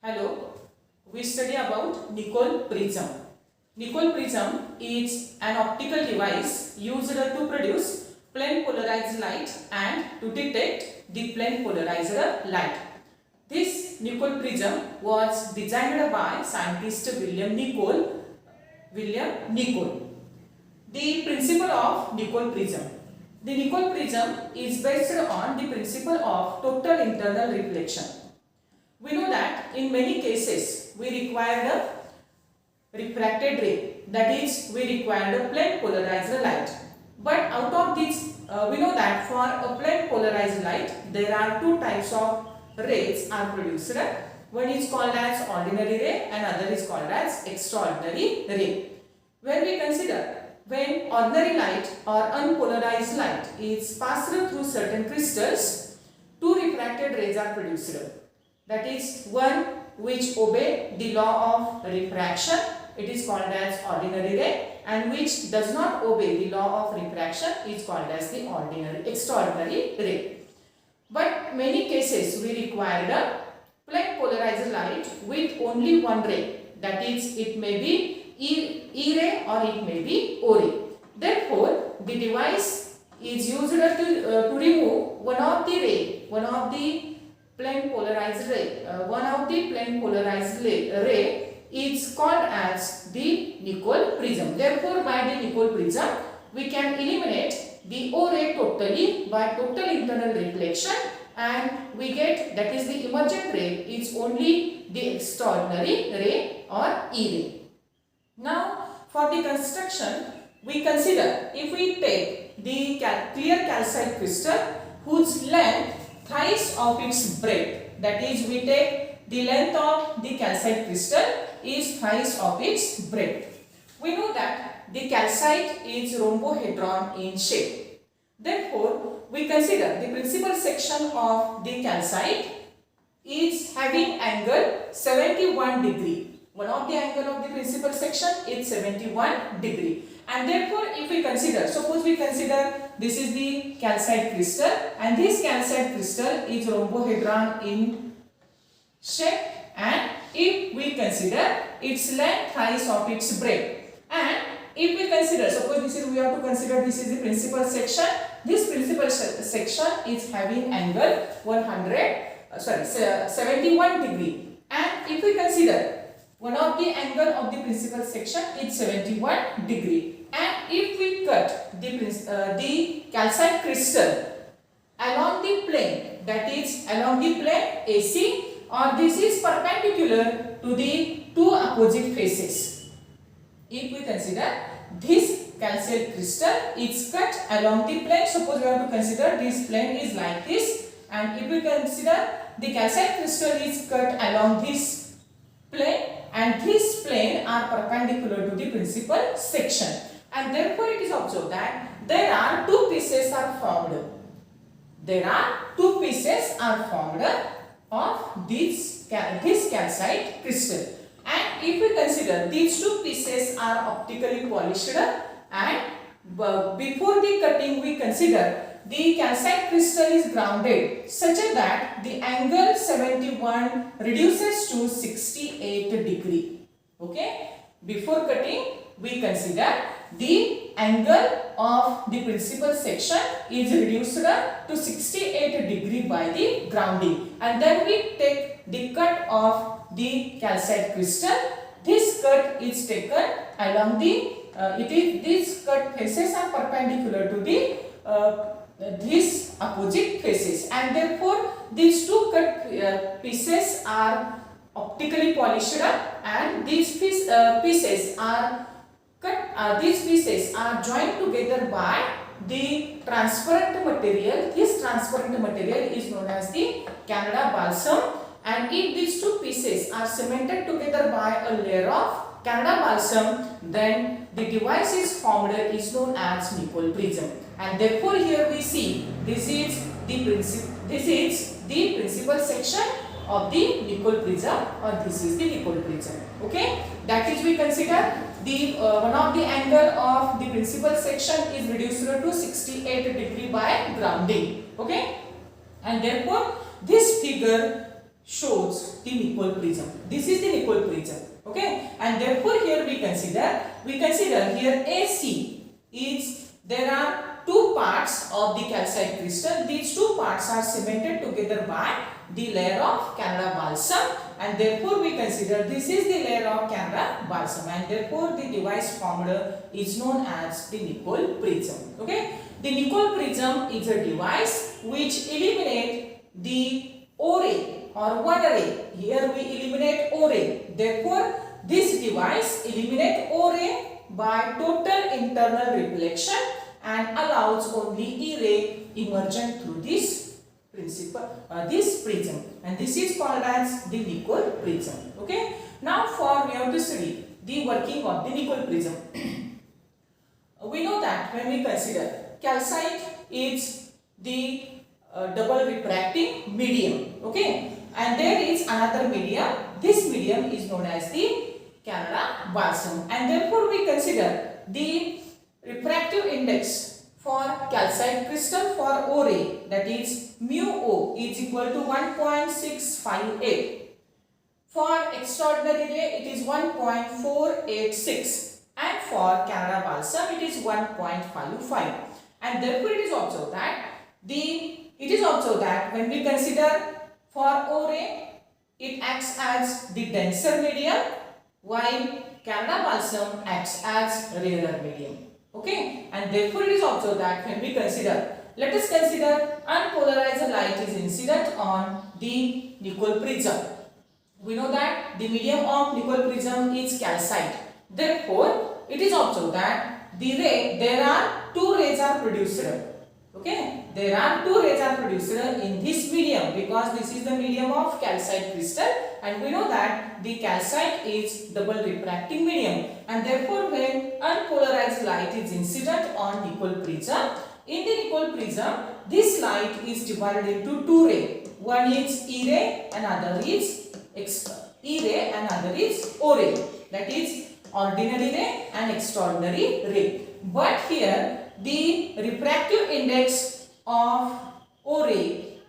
Hello, we study about Nicol prism. Nicol prism is an optical device used to produce plane polarized light and to detect the plane polarized light. This Nicol prism was designed by scientist William Nicol. The principle of Nicol prism. The Nicol prism is based on the principle of total internal reflection. We know that in many cases we require a refracted ray, that is we require a plane polarized light. But out of this we know that for a plane polarized light there are two types of rays are produced. One is called as ordinary ray and other is called as extraordinary ray. When we consider when ordinary light or unpolarized light is passed through certain crystals, two refracted rays are produced. That is one which obey the law of refraction, it is called as ordinary ray, and which does not obey the law of refraction is called as the extraordinary ray. But many cases we require a plane polarized light with only one ray, that is it may be E ray or it may be O ray. Therefore, the device is used to remove one of the plane polarized ray is called as the Nicol prism. Therefore, by the Nicol prism, we can eliminate the O ray totally by total internal reflection, and we get, that is the emergent ray is only the extraordinary ray or E ray. Now, for the construction, we consider if we take the clear calcite crystal whose length thrice of its breadth, that is we take the length of the calcite crystal is thrice of its breadth. We know that the calcite is rhombohedron in shape. Therefore, we consider the principal section of the calcite is having angle 71 degree. One of the angle of the principal section is 71 degree. And therefore, if we consider, suppose we consider this is the calcite crystal and this calcite crystal is rhombohedron in shape, and if we consider its length thrice of its breadth, and if we consider, suppose this is, we have to consider this is the principal section, this principal section is having angle 71 degree, and if we consider one of the angle of the principal section is 71 degree, and if we cut the calcite crystal along the plane, that is along the plane AC, or this is perpendicular to the two opposite faces. If we consider this calcite crystal is cut along the plane, suppose we have to consider this plane is like this, and if we consider the calcite crystal is cut along this plane, and this plane are perpendicular to the principal section, and therefore it is observed that there are two pieces are formed. Of this calcite crystal, and if we consider these two pieces are optically polished, and before the cutting we consider the calcite crystal is grounded such that the angle 71 reduces to 68 degree. Okay, before cutting we consider the angle of the principal section is reduced to 68 degree by the grounding, and then we take the cut of the calcite crystal. This cut is taken along the these cut faces are perpendicular to the these opposite faces, and therefore these two cut pieces are optically polished, and these pieces are cut. These pieces are joined together by the transparent material. This transparent material is known as the Canada balsam, and if these two pieces are cemented together by a layer of Canada balsam, then the device is formed is known as Nicol prism. And therefore here we see this is the principal section of the Nicol prism, or this is the Nicol prism. Okay, that is we consider the one of the angle of the principal section is reduced to 68 degree by grounding. Okay, and therefore this figure shows the Nicol prism. This is the Nicol prism. Okay, and therefore here we consider here AC is, there are two parts of the calcite crystal. These two parts are cemented together by the layer of Canada balsam, and therefore we consider this is the layer of Canada balsam, and therefore the device formed is known as the Nicol prism. Okay, the Nicol prism is a device which eliminate the O ray or one ray. Here we eliminate O ray. Therefore, this device eliminate O ray by total internal reflection and allows only E ray emergent through this this prism, and this is called as the Nicol prism. Okay. Now, we have to study the working of the Nicol prism. We know that when we consider calcite is the double refracting medium. Okay, and there is another medium. This medium is known as the Canada balsam, and therefore we consider the refractive index for calcite crystal for O ray, that is mu O is equal to 1.658. For extraordinary ray it is 1.486, and for Canada balsam it is 1.55. And therefore it is observed that when we consider for O ray, it acts as the denser medium, while Canada balsam acts as rarer medium. Okay, and therefore it is observed that when we consider, let us consider unpolarized light is incident on the Nicol prism. We know that the medium of Nicol prism is calcite. Therefore, it is observed that the ray, there are two rays are produced. Okay, there are two rays are produced in this medium, because this is the medium of calcite crystal, and we know that the calcite is double refracting medium, and therefore when unpolarized light is incident on Nicol prism, in the Nicol prism this light is divided into two rays. One is E ray and other is E ray and other is O ray, that is ordinary ray and extraordinary ray. But here the refractive index of O ray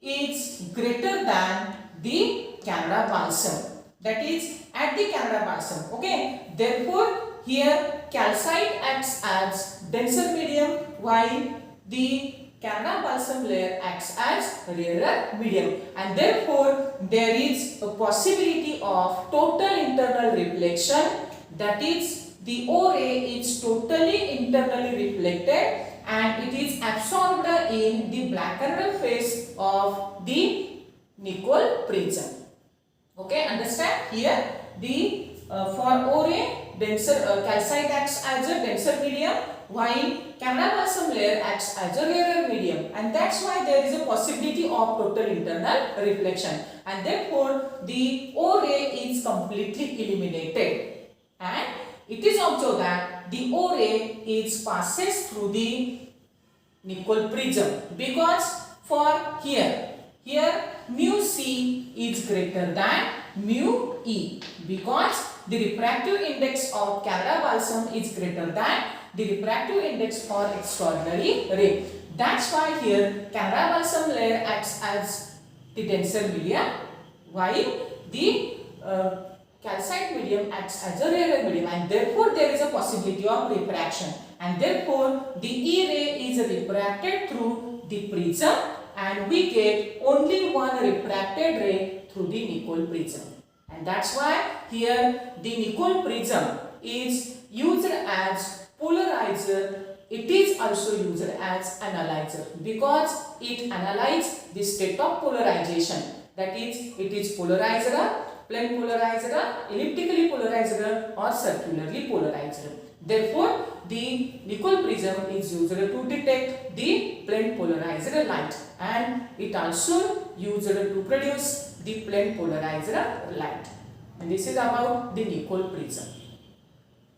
is greater than the Canada balsam, that is at the Canada balsam. Okay, therefore here calcite acts as denser medium, while the Canada balsam layer acts as rarer medium, and therefore there is a possibility of total internal reflection, that is the O ray is totally internally reflected and it is absorbed in the blackened face of the Nicol prism. Okay, understand? Here the for O ray denser calcite acts as a denser medium, while Canada balsam layer acts as a rarer medium, and that's why there is a possibility of total internal reflection, and therefore the O ray is completely eliminated, and it is observed that the O ray passes through the Nicol prism, because for here mu C is greater than mu E, because the refractive index of Canada balsam is greater than the refractive index for extraordinary ray. That's why here Canada balsam layer acts as the denser medium, while the calcite medium acts as a rarer medium, and therefore there is a possibility of refraction, and therefore the E ray is refracted through the prism, and we get only one refracted ray through the Nicol prism, and that's why here the Nicol prism is used as polarizer. It is also used as analyzer, because it analyzes the state of polarization, that is it is polarizer, plane polarizer, elliptically polarizer or circularly polarizer. Therefore, the Nicol prism is used to detect the plane polarizer light, and it also used to produce the plane polarizer light. And this is about the Nicol prism.